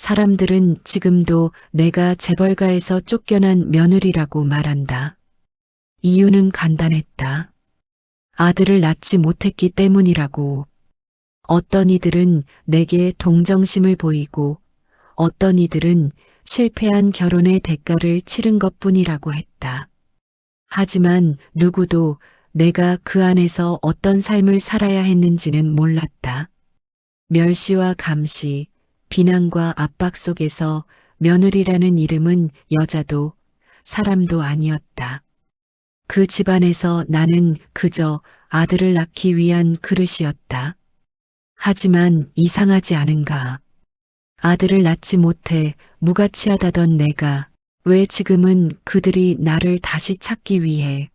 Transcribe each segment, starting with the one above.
사람들은 지금도 내가 재벌가에서 쫓겨난 며느리라고 말한다. 이유는 간단했다. 아들을 낳지 못했기 때문이라고. 어떤 이들은 내게 동정심을 보이고 어떤 이들은 실패한 결혼의 대가를 치른 것뿐이라고 했다. 하지만 누구도 내가 그 안에서 어떤 삶을 살아야 했는지는 몰랐다. 멸시와 감시, 비난과 압박 속에서 며느리라는 이름은 여자도 사람도 아니었다. 그 집안에서 나는 그저 아들을 낳기 위한 그릇이었다. 하지만 이상하지 않은가. 아들을 낳지 못해 무가치하다던 내가 왜 지금은 그들이 나를 다시 찾기 위해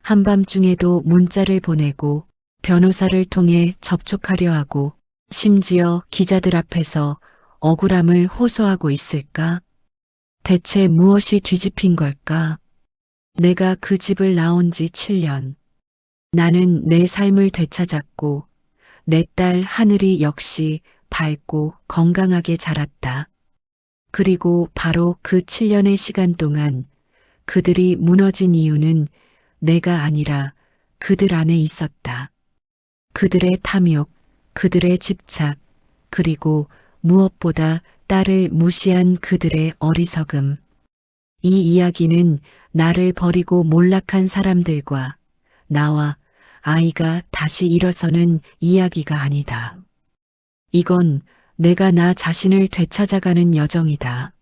한밤중에도 문자를 보내고 변호사를 통해 접촉하려 하고 심지어 기자들 앞에서 억울함을 호소하고 있을까? 대체 무엇이 뒤집힌 걸까? 내가 그 집을 나온 지 7년. 나는 내 삶을 되찾았고 내 딸 하늘이 역시 밝고 건강하게 자랐다. 그리고 바로 그 7년의 시간 동안 그들이 무너진 이유는 내가 아니라 그들 안에 있었다. 그들의 탐욕, 그들의 집착, 그리고 무엇보다 딸을 무시한 그들의 어리석음. 이 이야기는 나를 버리고 몰락한 사람들과 나와 아이가 다시 일어서는 이야기가 아니다. 이건 내가 나 자신을 되찾아가는 여정이다.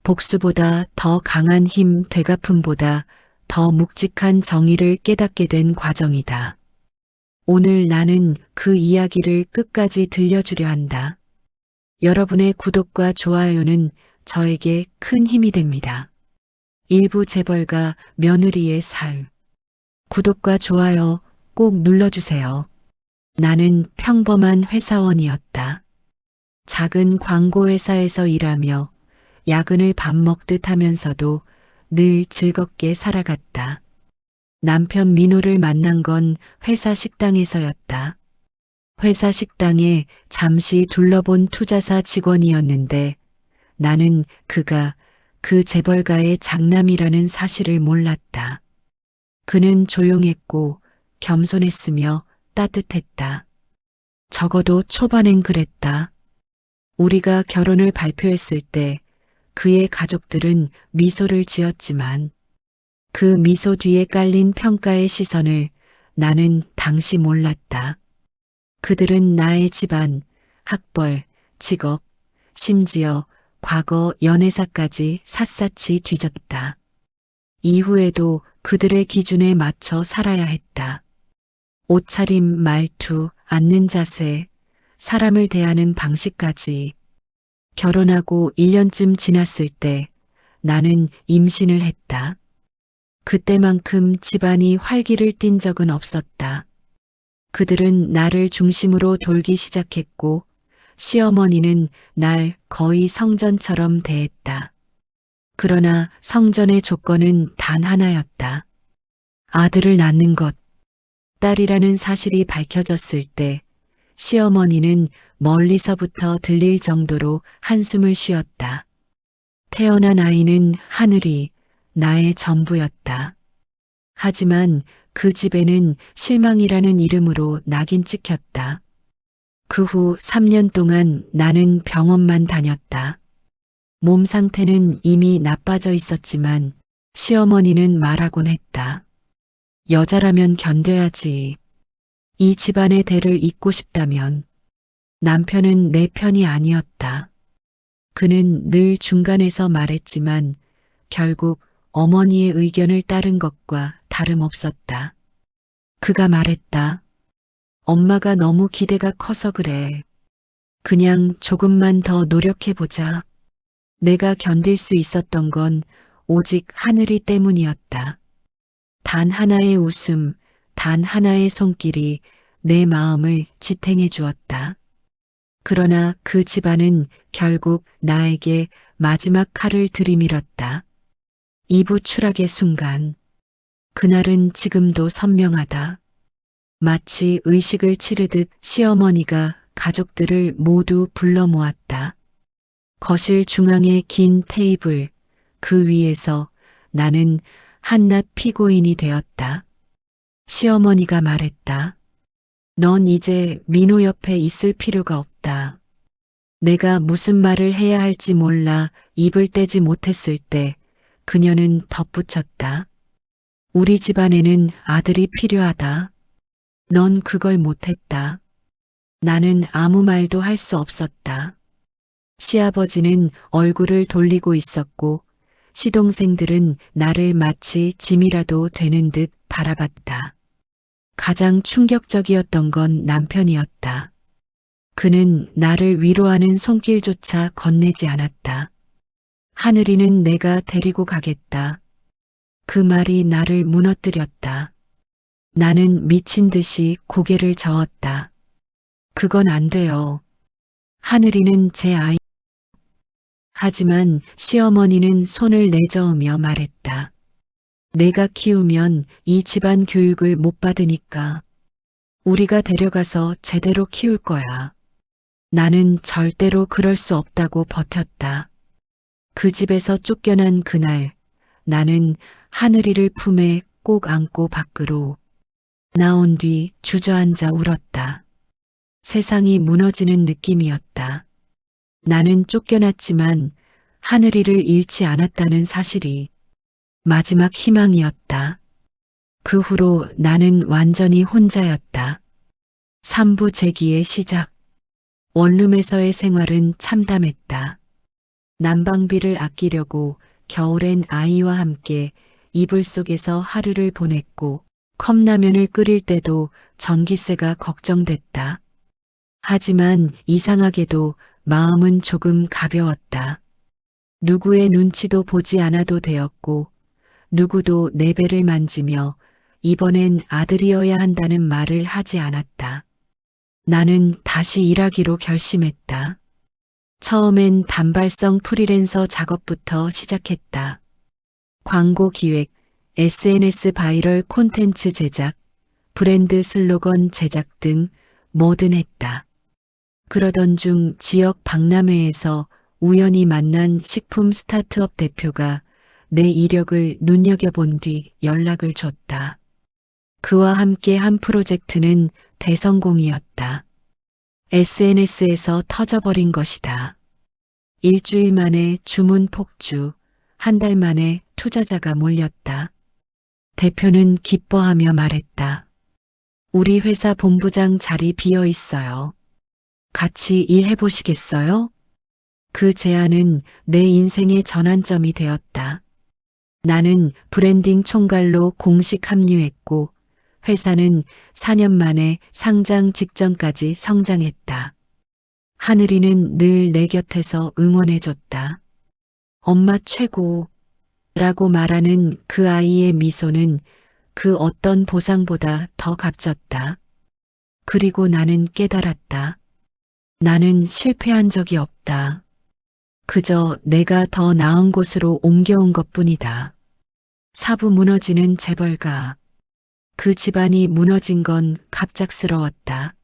복수보다 더 강한 힘, 되갚음보다 더 묵직한 정의를 깨닫게 된 과정이다. 오늘 나는 그 이야기를 끝까지 들려주려 한다. 여러분의 구독과 좋아요는 저에게 큰 힘이 됩니다. 일부 재벌가 며느리의 삶. 구독과 좋아요 꼭 눌러주세요. 나는 평범한 회사원이었다. 작은 광고회사에서 일하며 야근을 밥 먹듯 하면서도 늘 즐겁게 살아갔다. 남편 민호를 만난 건 회사 식당에서였다. 회사 식당에 잠시 둘러본 투자사 직원이었는데 나는 그가 그 재벌가의 장남이라는 사실을 몰랐다. 그는 조용했고 겸손했으며 따뜻했다. 적어도 초반엔 그랬다. 우리가 결혼을 발표했을 때 그의 가족들은 미소를 지었지만 그 미소 뒤에 깔린 평가의 시선을 나는 당시 몰랐다. 그들은 나의 집안, 학벌, 직업, 심지어 과거 연애사까지 샅샅이 뒤졌다. 이후에도 그들의 기준에 맞춰 살아야 했다. 옷차림, 말투, 앉는 자세, 사람을 대하는 방식까지. 결혼하고 1년쯤 지났을 때 나는 임신을 했다. 그때만큼 집안이 활기를 띈 적은 없었다. 그들은 나를 중심으로 돌기 시작했고 시어머니는 날 거의 성전처럼 대했다. 그러나 성전의 조건은 단 하나였다. 아들을 낳는 것. 딸이라는 사실이 밝혀졌을 때 시어머니는 멀리서부터 들릴 정도로 한숨을 쉬었다. 태어난 아이는 하늘이 나의 전부였다. 하지만 그 집에는 실망이라는 이름으로 낙인 찍혔다. 그 후 3년 동안 나는 병원만 다녔다. 몸 상태는 이미 나빠져 있었지만 시어머니는 말하곤 했다. 여자라면 견뎌야지. 이 집안의 대를 잇고 싶다면. 남편은 내 편이 아니었다. 그는 늘 중간에서 말했지만 결국 어머니의 의견을 따른 것과 다름없었다. 그가 말했다. 엄마가 너무 기대가 커서 그래. 그냥 조금만 더 노력해보자. 내가 견딜 수 있었던 건 오직 하늘이 때문이었다. 단 하나의 웃음, 단 하나의 손길이 내 마음을 지탱해 주었다. 그러나 그 집안은 결국 나에게 마지막 칼을 들이밀었다. 이부 추락의 순간. 그날은 지금도 선명하다. 마치 의식을 치르듯 시어머니가 가족들을 모두 불러 모았다. 거실 중앙의 긴 테이블, 그 위에서 나는 한낱 피고인이 되었다. 시어머니가 말했다. 넌 이제 민호 옆에 있을 필요가 없다. 내가 무슨 말을 해야 할지 몰라 입을 떼지 못했을 때 그녀는 덧붙였다. 우리 집안에는 아들이 필요하다. 넌 그걸 못했다. 나는 아무 말도 할 수 없었다. 시아버지는 얼굴을 돌리고 있었고 시동생들은 나를 마치 짐이라도 되는 듯 바라봤다. 가장 충격적이었던 건 남편이었다. 그는 나를 위로하는 손길조차 건네지 않았다. 하늘이는 내가 데리고 가겠다. 그 말이 나를 무너뜨렸다. 나는 미친 듯이 고개를 저었다. 그건 안 돼요. 하늘이는 제 아이. 하지만 시어머니는 손을 내저으며 말했다. 내가 키우면 이 집안 교육을 못 받으니까 우리가 데려가서 제대로 키울 거야. 나는 절대로 그럴 수 없다고 버텼다. 그 집에서 쫓겨난 그날 나는 하늘이를 품에 꼭 안고 밖으로 나온 뒤 주저앉아 울었다. 세상이 무너지는 느낌이었다. 나는 쫓겨났지만 하늘이를 잃지 않았다는 사실이 마지막 희망이었다. 그 후로 나는 완전히 혼자였다. 삼부제기의 시작. 원룸에서의 생활은 참담했다. 난방비를 아끼려고 겨울엔 아이와 함께 이불 속에서 하루를 보냈고 컵라면을 끓일 때도 전기세가 걱정됐다. 하지만 이상하게도 마음은 조금 가벼웠다. 누구의 눈치도 보지 않아도 되었고 누구도 내 배를 만지며 이번엔 아들이어야 한다는 말을 하지 않았다. 나는 다시 일하기로 결심했다. 처음엔 단발성 프리랜서 작업부터 시작했다. 광고 기획, SNS 바이럴 콘텐츠 제작, 브랜드 슬로건 제작 등 뭐든 했다. 그러던 중 지역 박람회에서 우연히 만난 식품 스타트업 대표가 내 이력을 눈여겨본 뒤 연락을 줬다. 그와 함께 한 프로젝트는 대성공이었다. SNS에서 터져버린 것이다. 일주일 만에 주문 폭주, 한 달 만에 투자자가 몰렸다. 대표는 기뻐하며 말했다. 우리 회사 본부장 자리 비어 있어요. 같이 일해보시겠어요? 그 제안은 내 인생의 전환점이 되었다. 나는 브랜딩 총괄로 공식 합류했고 회사는 4년 만에 상장 직전까지 성장했다. 하늘이는 늘 내 곁에서 응원해줬다. 엄마 최고 라고 말하는 그 아이의 미소는 그 어떤 보상보다 더 값졌다. 그리고 나는 깨달았다. 나는 실패한 적이 없다. 그저 내가 더 나은 곳으로 옮겨온 것뿐이다. 사부 무너지는 재벌가. 그 집안이 무너진 건 갑작스러웠다.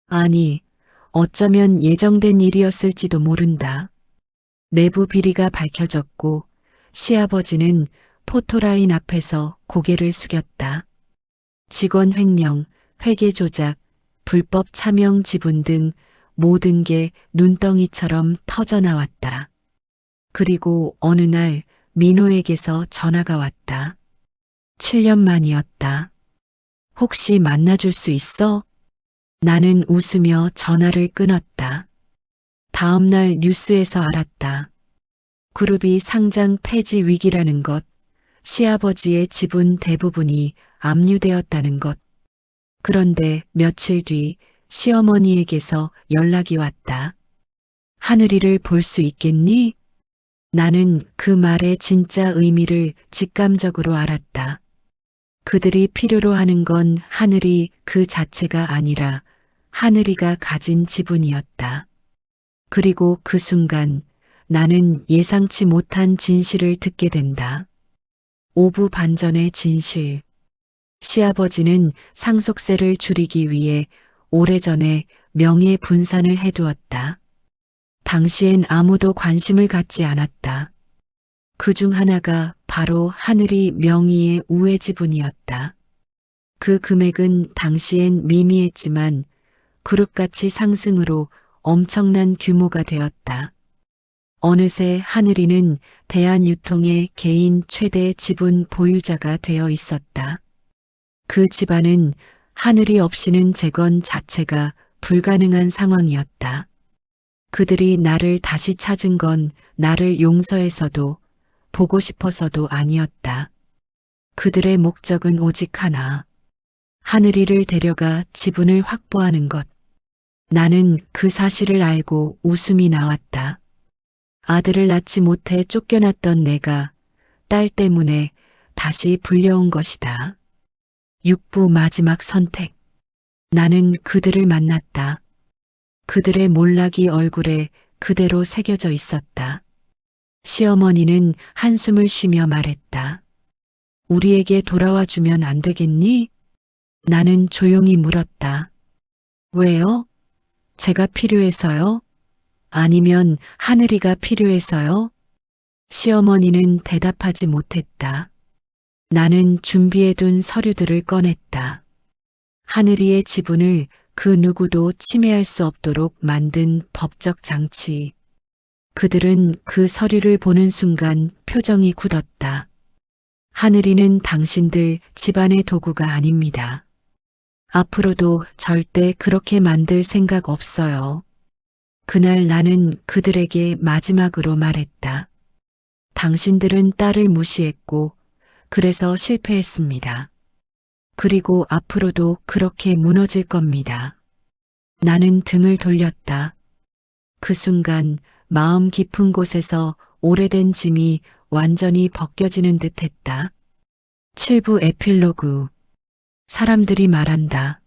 아니, 어쩌면 예정된 일이었을지도 모른다. 내부 비리가 밝혀졌고 시아버지는 포토라인 앞에서 고개를 숙였다. 직원 횡령, 회계 조작, 불법 차명 지분 등 모든 게 눈덩이처럼 터져나왔다. 그리고 어느 날 민호에게서 전화가 왔다. 7년 만이었다. 혹시 만나줄 수 있어? 나는 웃으며 전화를 끊었다. 다음 날 뉴스에서 알았다. 그룹이 상장 폐지 위기라는 것, 시아버지의 지분 대부분이 압류되었다는 것. 그런데 며칠 뒤 시어머니에게서 연락이 왔다. 하늘이를 볼 수 있겠니? 나는 그 말의 진짜 의미를 직감적으로 알았다. 그들이 필요로 하는 건 하늘이 그 자체가 아니라 하늘이가 가진 지분이었다. 그리고 그 순간 나는 예상치 못한 진실을 듣게 된다. 오부 반전의 진실. 시아버지는 상속세를 줄이기 위해 오래전에 명예 분산을 해두었다. 당시엔 아무도 관심을 갖지 않았다. 그 중 하나가 바로 하늘이 명의의 우회 지분이었다. 그 금액은 당시엔 미미했지만 그룹가치 상승으로 엄청난 규모가 되었다. 어느새 하늘이는 대한유통의 개인 최대 지분 보유자가 되어 있었다. 그 집안은 하늘이 없이는 재건 자체가 불가능한 상황이었다. 그들이 나를 다시 찾은 건 나를 용서해서도 보고 싶어서도 아니었다. 그들의 목적은 오직 하나. 하늘이를 데려가 지분을 확보하는 것. 나는 그 사실을 알고 웃음이 나왔다. 아들을 낳지 못해 쫓겨났던 내가 딸 때문에 다시 불려온 것이다. 육부 마지막 선택. 나는 그들을 만났다. 그들의 몰락이 얼굴에 그대로 새겨져 있었다. 시어머니는 한숨을 쉬며 말했다. 우리에게 돌아와 주면 안 되겠니? 나는 조용히 물었다. 왜요? 제가 필요해서요? 아니면 하늘이가 필요해서요? 시어머니는 대답하지 못했다. 나는 준비해둔 서류들을 꺼냈다. 하늘이의 지분을 그 누구도 침해할 수 없도록 만든 법적 장치. 그들은 그 서류를 보는 순간 표정이 굳었다. 하늘이는 당신들 집안의 도구가 아닙니다. 앞으로도 절대 그렇게 만들 생각 없어요. 그날 나는 그들에게 마지막으로 말했다. 당신들은 딸을 무시했고 그래서 실패했습니다. 그리고 앞으로도 그렇게 무너질 겁니다. 나는 등을 돌렸다. 그 순간 마음 깊은 곳에서 오래된 짐이 완전히 벗겨지는 듯 했다. 7부 에필로그. 사람들이 말한다.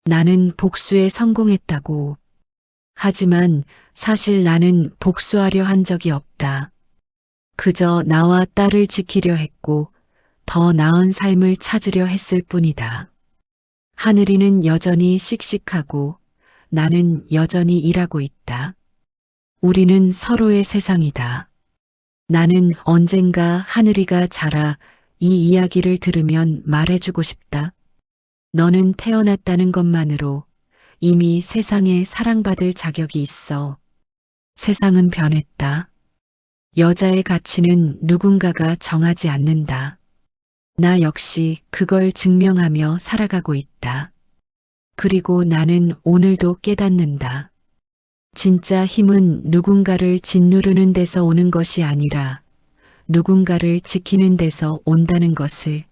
나는 복수에 성공했다고. 하지만 사실 나는 복수하려 한 적이 없다. 그저 나와 딸을 지키려 했고 더 나은 삶을 찾으려 했을 뿐이다. 하늘이는 여전히 씩씩하고 나는 여전히 일하고 있다. 우리는 서로의 세상이다. 나는 언젠가 하늘이가 자라 이 이야기를 들으면 말해주고 싶다. 너는 태어났다는 것만으로 이미 세상에 사랑받을 자격이 있어. 세상은 변했다. 여자의 가치는 누군가가 정하지 않는다. 나 역시 그걸 증명하며 살아가고 있다. 그리고 나는 오늘도 깨닫는다. 진짜 힘은 누군가를 짓누르는 데서 오는 것이 아니라 누군가를 지키는 데서 온다는 것을.